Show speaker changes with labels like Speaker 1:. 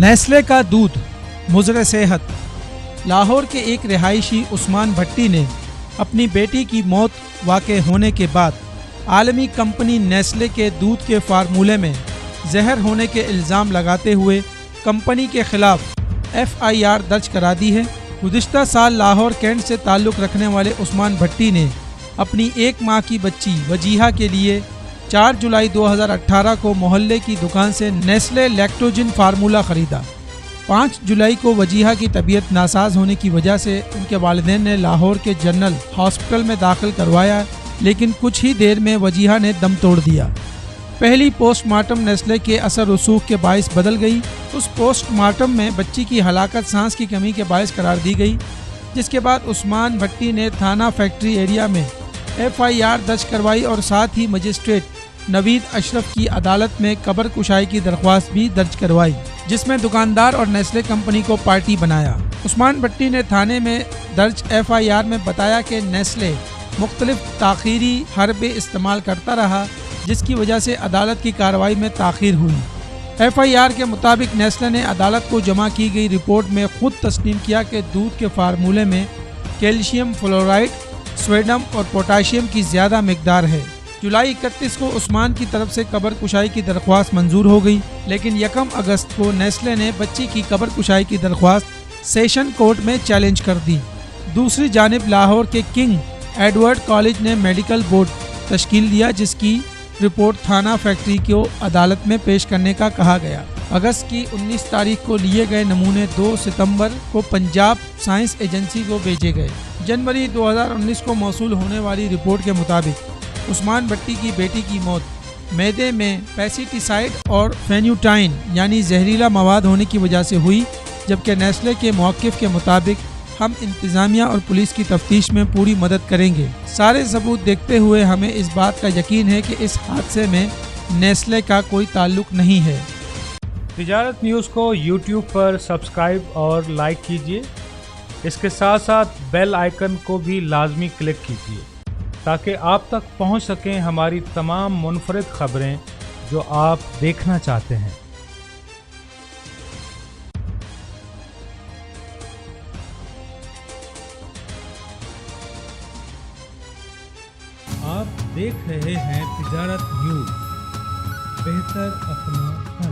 Speaker 1: Nestle का दूध मुज़र सेहत। लाहौर के एक रिहायशी उस्मान भट्टी ने अपनी बेटी की मौत वाक़े होने के बाद आलमी कंपनी नेस्ले के दूध के फार्मूले में जहर होने के इल्ज़ाम लगाते हुए कंपनी के ख़िलाफ़ FIR दर्ज करा दी है। गुज़िश्ता साल लाहौर कैंट से ताल्लुक़ रखने वाले उस्मान भट्टी ने अपनी 1 माह की बच्ची वजीहा के लिए 4 जुलाई 2018 को मोहल्ले की दुकान से नेस्ले लैक्टोजिन फार्मूला ख़रीदा। 5 जुलाई को वजीहा की तबीयत नासाज होने की वजह से उनके वालिदैन ने लाहौर के जनरल हॉस्पिटल में दाखिल करवाया, लेकिन कुछ ही देर में वजीहा ने दम तोड़ दिया। पहली पोस्टमार्टम नेस्ले के असर रसूख के बायस बदल गई। उस पोस्टमार्टम में बच्ची की हलाकत सांस की कमी के बायस करार दी गई, जिसके बाद उस्मान भट्टी ने थाना फैक्ट्री एरिया में FIR दर्ज करवाई और साथ ही मजिस्ट्रेट नवीद अशरफ की अदालत में कब्र कुशाई की दरख्वास्त भी दर्ज करवाई, जिसमें दुकानदार और नेस्ले कंपनी को पार्टी बनाया। उस्मान भट्टी ने थाने में दर्ज FIR में बताया कि नेस्ले मुख्तलिफ ताख़ीरी हरबे इस्तेमाल करता रहा, जिसकी वजह से अदालत की कार्रवाई में ताख़ीर हुई। FIR के मुताबिक नेस्ले ने अदालत को जमा की गई रिपोर्ट में खुद तस्लीम किया कि दूध के फार्मूले में कैल्शियम फ्लोराइड, सोडियम और पोटाशियम की ज़्यादा मिकदार है। जुलाई 31 को उस्मान की तरफ से कब्र कुशाई की दरख्वास्त मंजूर हो गई, लेकिन 1 अगस्त को नेस्ले ने बच्ची की कब्र कुशाई की दरख्वास्त सेशन कोर्ट में चैलेंज कर दी। दूसरी जानिब लाहौर के किंग एडवर्ड कॉलेज ने मेडिकल बोर्ड तश्कील दिया, जिसकी रिपोर्ट थाना फैक्ट्री को अदालत में पेश करने का कहा गया। अगस्त की 19 तारीख को लिए गए नमूने 2 सितंबर को पंजाब साइंस एजेंसी को भेजे गए। जनवरी 2019 को मौसूल होने वाली रिपोर्ट के मुताबिक उस्मान भट्टी की बेटी की मौत मैदे में पेस्टिसाइड और फेन्यूटाइन यानी जहरीला मवाद होने की वजह से हुई, जबकि नेस्ले के मौक़िफ़ के मुताबिक हम इंतज़ामिया और पुलिस की तफ्तीश में पूरी मदद करेंगे। सारे सबूत देखते हुए हमें इस बात का यकीन है कि इस हादसे में नेस्ले का कोई ताल्लुक़ नहीं है।
Speaker 2: तिजारत न्यूज़ को YouTube पर सब्सक्राइब और लाइक कीजिए। इसके साथ साथ बेल आइकन को भी लाजमी क्लिक कीजिए ताकि आप तक पहुंच सकें हमारी तमाम मुनफरिद खबरें जो आप देखना चाहते हैं। आप देख रहे हैं तिजारत न्यूज़, बेहतर अपना